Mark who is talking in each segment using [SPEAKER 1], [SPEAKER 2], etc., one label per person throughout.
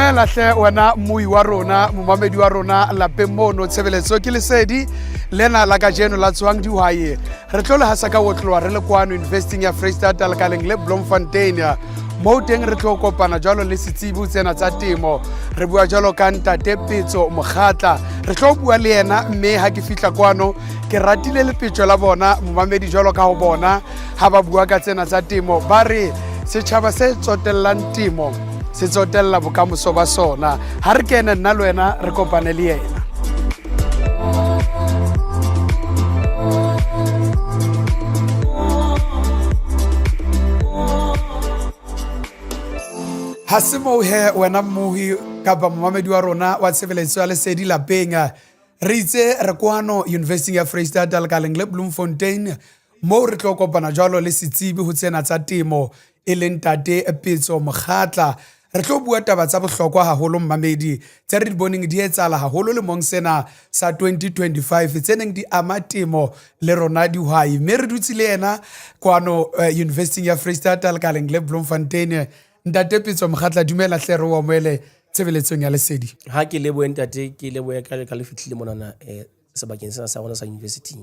[SPEAKER 1] Dumela hle wena mmui wa rona momamedi wa rona lapeng mono tshebeletso ke lesedi lena la kajeno la tswang dihwai re tlo le hasa ka wotlwa re le kwano investing ya Freestata lekaleng le Bloemfontein mo teng re tlo kopana jalo le setsibu tsena tsa temo re bua jalo ka Ntate Pitso Mokgatla re tlo bua le yena mme ha ke fihla kwano ke ratile le pitso la bona momamedi jalo ka ho bona ha ba bua ka tsena tsa temo ba re setjhaba se tsotellang temo se tsotella bokamoso ba sona ha re kene nna le wena re kopane le yena ha se mo he wena mmuhi kapa momamedi wa rona wa tshebeletso ya lesedi lapeng re itse re kwano investing ya Freestata lekaleng le Bloemfontein mo re tlo kopana jalo le setsibi ho tsena tsa temo e leng Ntate Pitso Mokgatla re tlo bua taba tsa bohlokwa haholo mmamedi tse re di boneng di etsala haholo le mong sena sa 2025 tseneng di ama temo le rona dihwai mme re dutse le yena kwano investing ya Freestata lekaleng le Bloemfontein. Ntate Pitso Mokgatla dumela hle re wa moele tshebeletsong ya lesedi.
[SPEAKER 2] Ha ke lebohe ntate ke lebohe ka le fihlile monana sebakeng sena sa rona sa university.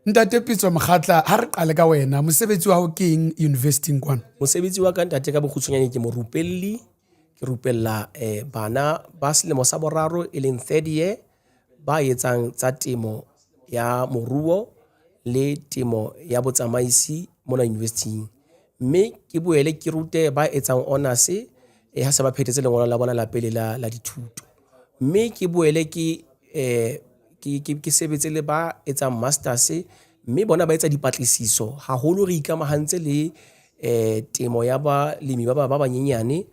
[SPEAKER 1] Ntate Pitso Mokgatla ha re qale ka wena mosebetsi wa ho ke eng investing kwana?
[SPEAKER 2] Mosebetsi wa ka ntate ka bokgutshwanyane ke morupelli ke rupella bana ba selemo sa boraro e leng third year ba etsang tsa temo ya moruo le temo ya botsamaisi mona university mme ke boele ke rute ba etsang honors ha se ba phethetse lengolo la bona la pele la dithuto mme ke boele ke sebetse le ba etsang masters mme bona ba etsa dipatlisiso haholo re ikamahantse le temo ya balemi ba banyenyane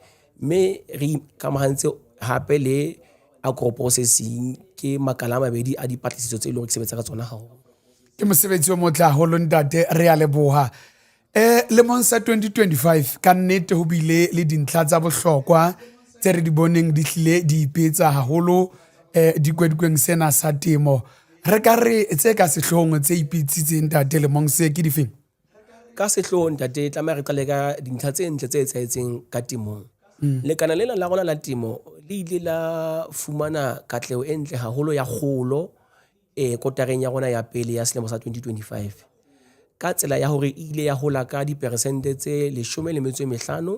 [SPEAKER 2] mme re ikamahantse hape le agro-processing ke makala a mabedi a dipatlisiso tse leng re sebetsa ka tsona haholo.
[SPEAKER 1] Ke mosebetsi o motle haholo ntate re a leboha. Lemong sa 2025 ka nnete ho bile le dintlha tsa bohlokwa tse re di boneng di hlile di ipetsa haholo dikwedikweng sena sa temo re ka re tse ka sehloohong tse ipitsitseng ntate lemong se ke difeng?
[SPEAKER 2] Ka sehloohong ntate tlameha re qale ka dintlha tse ntle tse etsahetseng ka temong. Lekana lena la rona la temo le ile la fumana katleho e ntle haholo ya kgolo kotareng ya rona ya pele ya selemo sa 2025 ka tsela ya hore ile ya hola ka diperesente tse 15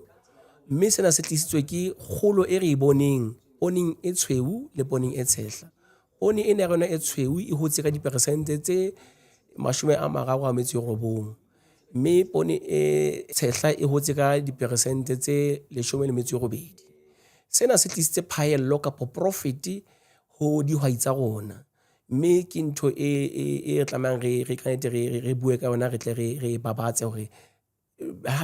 [SPEAKER 2] mme sena se tlisitswe ke kgolo e re boneng poning e tshweu le poning e tshehla. Pone ena ya rona e tshweu e hotse ka diperesente tse 39 mme pone e tshehla e hotse ka diperesente tse 18. Sena se tlisitse phaello kapa profit ho dihwai tsa rona mme ke ntho e tlamang re kanete re bue ka yona re tle re babatse hore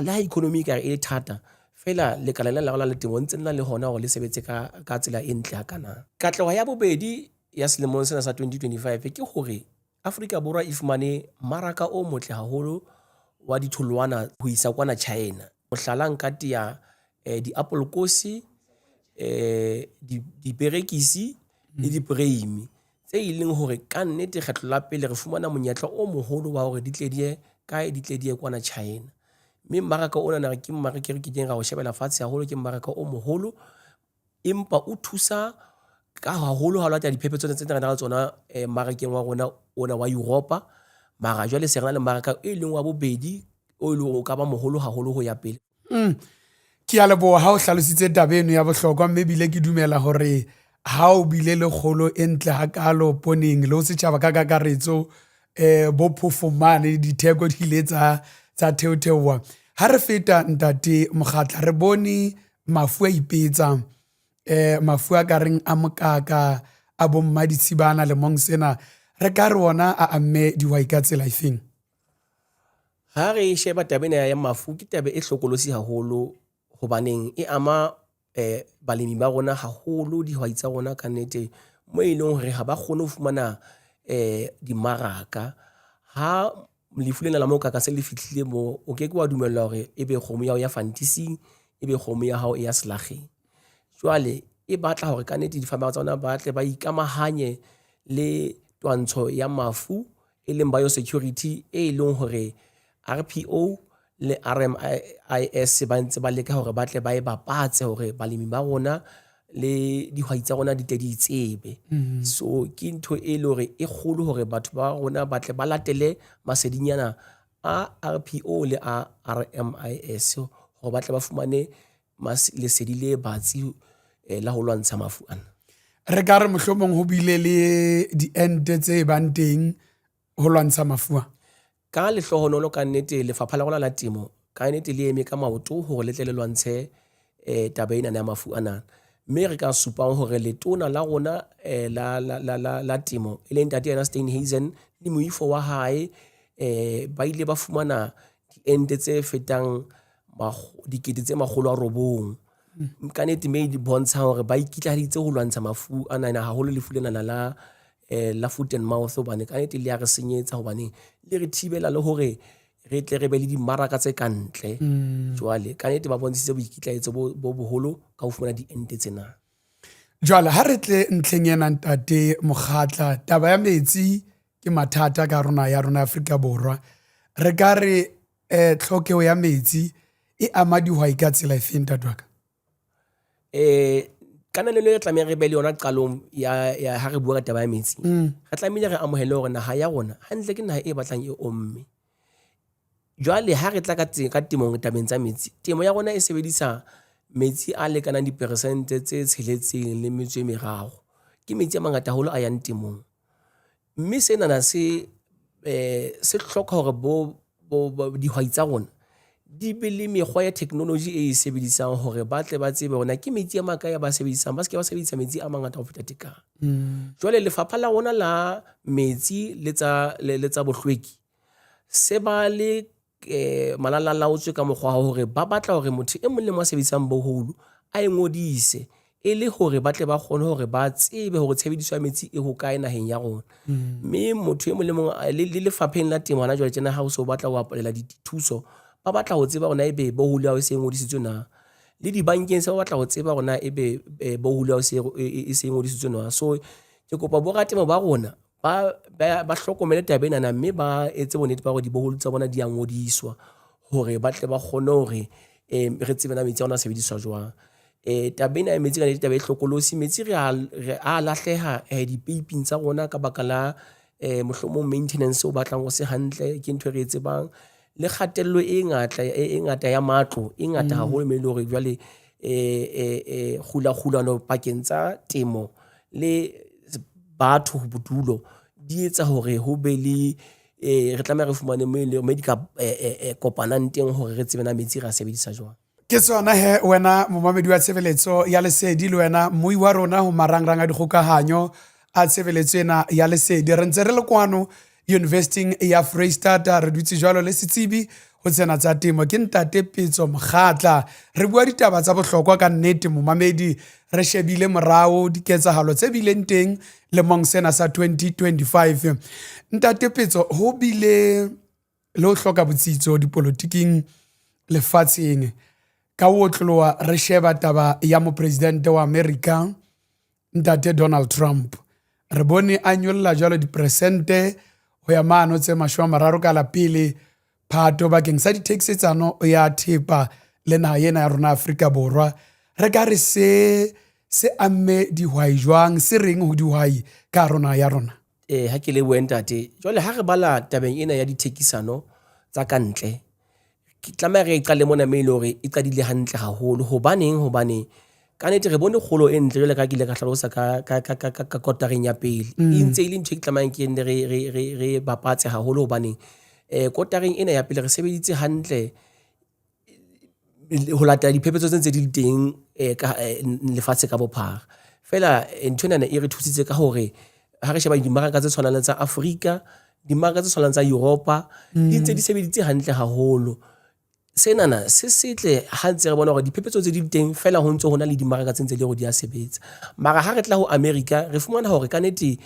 [SPEAKER 2] la economy ka e thata fela lekala la rona le temo ntse nna le hona hore le sebetse ka tsela e ntle hakana. Katleho ya bobedi ya selemong sena sa 2025 ke hore Afrika Borwa e fumane maraka o motle haholo wa ditholwana ho isa kwana China. Mohlala nka tia diapolkosi diperekisi le dipreimi tse ileng hore ka nnete kgetlo la pele re fumana monyetla o moholo wa hore di tle die kwana China mme mmaraka ona na ke mmaraka re keng ra ho shebela fatshe haholo ke mmaraka o moholo empa o thusa ka haholo ha lata diphephetso tse re na tsona mmarakeng wa rona ona wa Europa mara jwale se rena le mmaraka e leng wa bobedi o ile o ka ba moholo haholo ho ya pele.
[SPEAKER 1] Ke a leboha ha o hlalositse tabeno ya bohlokwa mme bile ke dumela hore ha o bile le kgolo e ntle hakalo poneng le ho setjhaba ka kakaretso bo phofumane ditheko di ile tsa theothewa ha re feta Ntate Mokgatla re bone mafu a ipetsa mafu a ka reng a mokaka a bomma ditshibana le mong sena re ka re ona a amme dihwai ka tsela efeng?
[SPEAKER 2] Ha re sheba tabena ya mafu ke tabe e hlokolosi haholo hobaneng e ama balemi ba rona haholo dihwai tsa rona ka nnete mo e leng hore ha ba kgone ho fumana dimaraka ha lefu lena la mokaka se le fihlile mo o ke wa dumella hore ebe kgomo ya hao ya fantising ebe kgomo ya hao e ya selakgeng. Jwale e batla hore ka nnete difama tsa rona ba tle ba ikamahanye le twantsho ya mafu e leng biosecurity e leng hore RPO le RMIS ba ntse ba leka hore ba tle ba e bapatse hore balemi ba rona le dihwai tsa rona di tle di tsebe. So ke ntho e le hore e kgolo hore batho ba rona ba tle ba latele masedinyana a RPO le a RMIS hore ba tle ba fumane lesedi le batsi la ho lwantsha mafu ana.
[SPEAKER 1] Re ka re mohlomong ho bile le diente tse bang teng ho lwantsha mafu a.
[SPEAKER 2] Ka lehlohonolo ka nnete lefapha la rona la temo ka nnete le eme ka maoto hore le tle le lwantshe taba ena ya mafu ana. Mme re ka supang hore letona la rona la temo e leng Ntate Ernest Steenhuisen le moifo wa hae ba ile ba fumana diente tse fetang 900. Ka nnete mme di bontsha hore ba ikitlaheditse ho lwantsha mafu ana haholo lefu lena la foot and mouth hobane ka nnete le ya re senyetsa hobane le re thibela le hore re tle re be le dimmaraka tse kantle. Jwale ka nnete ba bontshitse boikitlahetso bo boholo ka ho fumana diente tsena.
[SPEAKER 1] Jwale ha re tle ntlheng ena Ntate Mokgatla, taba ya metsi ke mathata ka rona ya Afrika Borwa. Re ka re tlhokeho ya metsi e ama dihwai ka tsela efeng Ntate wa ka?
[SPEAKER 2] Kananelo e tlameha re be le yona qalong ya ha re bua ka taba ya metsi. Re tlamehile re amohele hore naha ya rona hantle ke naha e batlang e omme. Jwale ha re tla ka temong tabeng tsa metsi, temo ya rona e sebedisa metsi a lekanang diperesente tse 6.3. Ke metsi a mangata haholo a yang temong. Mme sena se hloka hore dihwai tsa rona di be le mekgwa ya technology e sebedisang hore ba tle ba tsebe hore ke metsi a makae ba sebedisang, ba se ke ba sebedisa metsi a mangata ho feta tekano. Jwale lefapha la rona la metsi le tsa bohlweki se ba le malalalaotswe ka mokgwa hore ba batla hore motho e mong le mong a sebedisang boholo a ngodise e le hore ba tle ba kgone hore ba tsebe hore tshebediso ya metsi e hokae naheng ya rona. Mme motho e mong le mong le lefapheng la temo hana jwale tjena ha o se o batla ho apolela dithuso, ba batla ho tseba hore ebe boholo ya o se ngodisitswe na. Le dibankeng se ba batla ho tseba hore ebe boholo ya o se ngodisitswe na. So ke kopa bo ratemo ba rona ba hlokomele taba ena mme ba etse bonnete ba hore diboholo tsa bona di a ngodiswa hore ba tle ba kgone hore re tsebe na metsi a rona a sebediswa jwang. Taba ena ya metsi ka taba e hlokolosi. Metsi re a lahleha dipeiping tsa rona ka baka la mohlomong maintenance o batlang o se hantle ke ntho e re e tsebang. Le kgatello e ngata ya matlo e ngata haholo mme le hore jwale kgulano pakeng tsa temo le batho bodulo di etsa hore ho be le re tlameha re fumane mme di ka kopanang teng hore re tsebe na metsi re a sebedisa jwang.
[SPEAKER 1] Ke tsona he wena momamedi wa tshebeletso ya Lesedi le wena mui wa rona ho marangrang a dikgokahanyo a tshebeletso ena ya Lesedi. Re ntse re le kwano University ya Freistata, re dutse jwalo le setsebi ho tsena tsa temo ke Ntate Pitso Mokgatla. Re bua ditaba tsa bohlokwa ka nnete momamedi, re shebile morao diketsahalo tse bileng teng lemong sena sa 2025. Ntate Pitso, ho bile le ho hloka botsitso dipolotiking lefatsheng ka ho tloloa re sheba taba ya mopresidente wa America Ntate Donald Trump. Re bone a nyolla jwalo diperesente ho ya mano tse 30 ka la pele Phato bakeng sa dithekisetsano ya thepa le naha ena ya rona Afrika Borwa. Re ka re se amme dihwai jwang, se reng ho dihwai ka rona ya rona?
[SPEAKER 2] Ha ke le Ntate, jwale ha re bala tabeng ena ya dithekisano tsa kantle, ke tlameha re qale mona mme le hore e qadile hantle haholo. Hobane ka nnete re bone kgolo e ntle jwale ka ke ile ka hlalosa ka kotareng ya pele. E ntse ile ntho e tlamehang ke re bapatse haholo hobane kotareng ena ya pele re sebeditse hantle ho latela diphephetso tse ntse di le teng lefatshe ka bophara. Fela ntho ena e re thusitse ka hore ha re sheba dimmaraka tse tshwanang tsa Afrika, dimmaraka tse tshwanang tsa Europa di ntse di sebeditse hantle haholo. Senana se setle ha ntse re bona hore diphephetso tse di teng fela ho ntse hona le dimmaraka tse ntse le hore di a sebetsa. Mara ha re tla ho America re fumana hore ka nnete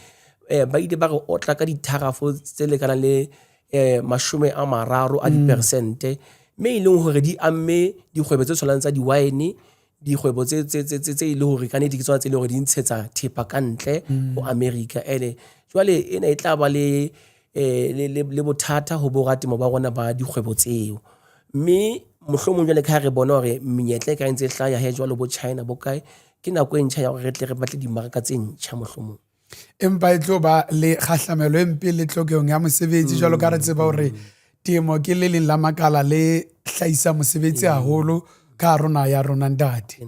[SPEAKER 2] ba ile ba re otla ka ditharafo tse lekanang le 30% mme e leng hore di amme dikgwebo tse tshwanang tsa di-wine, dikgwebo tse ile hore ka nnete ke tsona tse ile hore di ntshetsa thepa ka ntle ho America. Jwale ena e tla ba le bothata ho boratemo ba rona ba dikgwebo tseo. Mme mohlomong jwale ka re bona hore menyetla e ka ntse hlaya he jwalo bo China bo kae ke nako e ntšha ya gore re tle re batle dimmaraka tse ntšha mohlomong.
[SPEAKER 1] empa e tlo ba le kgahlamelo e mpe le tlhokegong ya mosebetsi jwalo ka re tseba hore temo ke le leng la makala le hlahisa mosebetsi haholo ka rona ya rona ntate.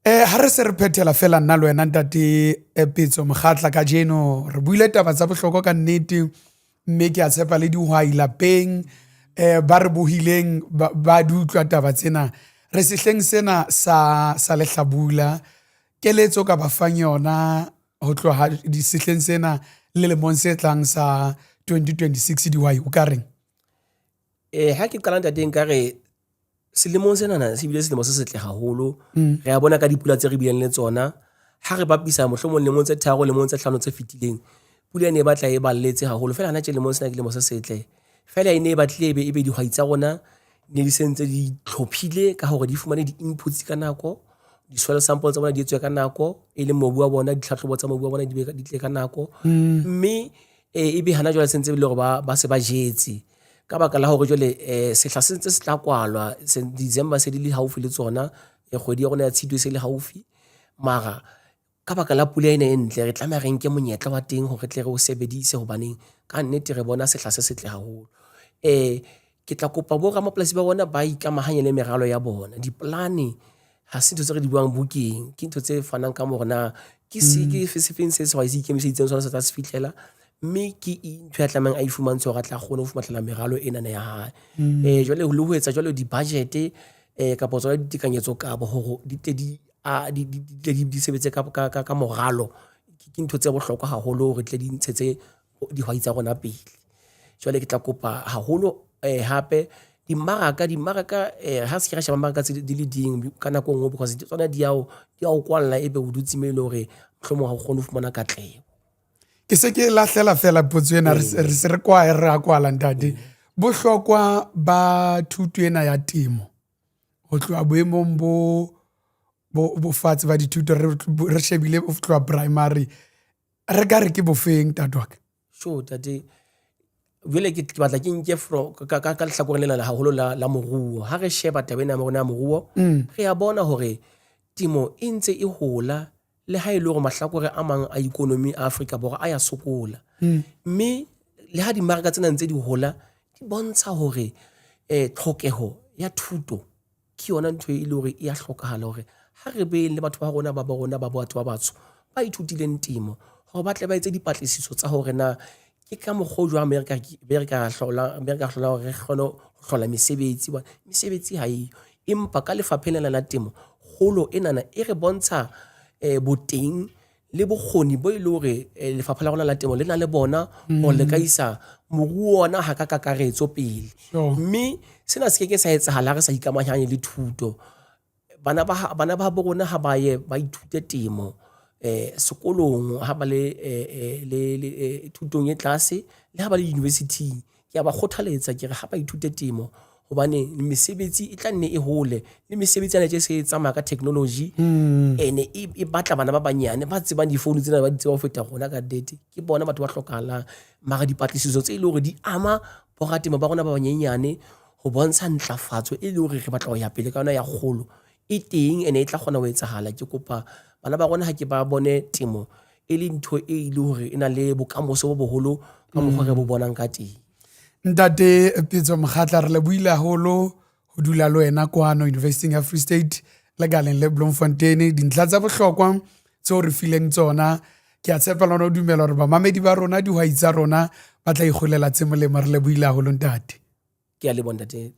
[SPEAKER 1] Ha re se re phethela fela nna le wena ntate Pitso Mokgatla ka jeno re buile taba tsa bohlokwa ka nnete, mme ke a tshepa le dihwai lapeng ba re bohileng ba di utlwa taba tsena. Re sehleng sena sa lehlabula keletso ka ba fang yona ho tloha di sehleng sena le lemong se tlang sa 2026 dihwai o ka reng?
[SPEAKER 2] Ha ke qala ntate nka re selemong sena se bile selemo se setle haholo. Re a bona ka dipula tse re bileng le tsona, ha re bapisa mohlomong lemong tse tharo lemong tse hlano tse fetileng pula ne batla e balletse haholo, fela hana tje lemong sena ke lemo se setle. Fela e ne e batlile ebe dihwai tsa rona ne di sentse di tlhophile ka hore di fumane di-inputs ka nako, di-soil samples tsa bona di etswe ka nako, e leng mobu wa bona, ditlhahlobo tsa mobu wa bona di tle ka nako. Mme ebe hana jwale sentse le hore ba se ba jetse ka baka la hore jwale sehla se ntse se tla kwalwa, December se di le haufi le tsona, kgwedi ya rona ya Tshitwe se le haufi, mara ka baka la pula ena e ntle re tlameha re nke monyetla wa teng hore tle re o sebedise hobaneng ka nnete re bona sehla se setle haholo. Ke tla kopa bo ramapolasi ba bona ba ikamahanye le meralo ya bona. Diplane ha se ntho tse re di buang bukeng, ke ntho tse fanang ka morena ke sefeng se sehwai se ikemiseditseng sona se tla se fihlela, mme ke ntho ya tlamehang a e fumantshwe hore a tla kgone ho fumatlela meralo enana ya hae. Jwale le ho etsa jwale di-budget kapa tsona ditekanyetso kabo hore di tle di sebetse ka moralo, ke ntho tse bohlokwa haholo hore tle di ntshetse dihwai tsa rona pele. Jwale ke tla kopa haholo hape dimmaraka ha se ke ra sheba mmaraka tse di le ding ka nako nngwe because tsona di ya o kwalla ebe o dutse me le hore mohlomong ha o kgone ho fumana katleho.
[SPEAKER 1] Ke se ke lahlela fela potso ena re se re a kwala ntate. Bohlokwa ba thuto ena ya temo ho tloha boemong bo fatshe ba dithuto re shebile ho tloha primary, re ka re ke bofeng tatwaka?
[SPEAKER 2] Sure tate, jwale ke batla ke nke ka lehlakoreng lena haholo la moruo. Ha re sheba tabeng ya rona ya moruo, re a bona hore temo e ntse e hola le ha e le hore mahlakore a mang a ikonomi a Afrika Borwa a ya sokola. Mme le ha dimmaraka tsena ntse di hola, di bontsha hore tlhokeho ya thuto ke yona ntho e le hore e a hlokahala hore ha re be le batho ba rona ba batho ba batsho ba ithutileng temo hore ba tle ba etse dipatlisiso tsa hore na ke ka mokgwa jwa Amerika hlola hore re kgone ho hlola mesebetsi ha eyo, empa ka lefapheng lena la temo kgolo enana e re bontsha boteng le bokgoni bo ile hore lefapha la rona la temo le na le bona ho le ka isa moruo ona ha ka kakaretso pele. Mme sena se ke sa etsahala re sa ikamahanye le thuto. Bana ba bona ha ba ye ba ithute temo sekolong, ha ba le thutong e tlase le ha ba le university, ke ba kgothaletsa ke re ha ba ithute temo hobane mesebetsi e tla nne e hole, le mesebetsi ana tse se tsamaya ka technology ene e batla bana ba banyane ba tsebang difounu tsena ba di tseba ho feta rona ka date, ke bona batho ba hlokahalang. Mara dipatlisiso tse ile hore di ama boratemo ba rona ba banyenyane ho bontsha ntlafatso e le hore re batla ho ya pele ka yona ya kgolo e teng ene e tla kgona ho etsahala. Ke kopa bana ba rona ha ke ba bone temo e le ntho e ile hore e na le bokamoso bo boholo ka mokgwa re bo bonang ka teng.
[SPEAKER 1] Ntate Pitso Mokgatla re le buile haholo ho dula le wena kwano University ya Free State le galeng le Bloemfontein, dintlha tsa bohlokwa tseo re fileng tsona. Ke a tshepa lona o dumela hore bamamedi ba rona dihwai tsa rona ba tla ikgolela tse molemo. Re le buile haholo ntate.
[SPEAKER 2] Ke a le bona ntate.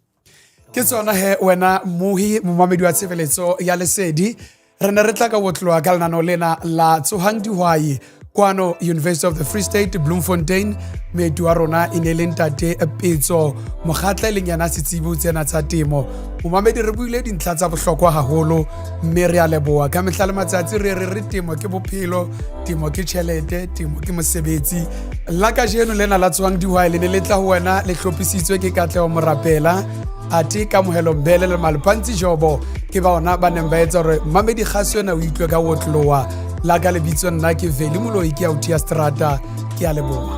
[SPEAKER 1] Ke tsona wena momamedi wa tshebeletso ya Lesedi. Re ne re tla ka botloa ka lenaneo lena la tsohang dihwai kwano University of the Free State Bloemfontein. Moeti wa rona e ne le ntate Pitso Mokgatla le nyana setsibi tsena tsa temo. Momamedi re buile dintlha tsa bohlokwa haholo, mme re a leboha ka mehla le matsatsi re temo ke bophelo, temo ke tjhelete, temo ke mosebetsi. La ka jeno lena la tsohang dihwai le ne le tla ho wena le hlophisitswe ke Katleho Morapela, ati Kamohelo Mbele le Malpantsi Jobo ke ba ona ba neng ba etsa hore Mamedi Kgaso na o itlwe ka wotloa la ka lebitso nna ke Veli Moloi ke auti ya strata. Ke a leboha.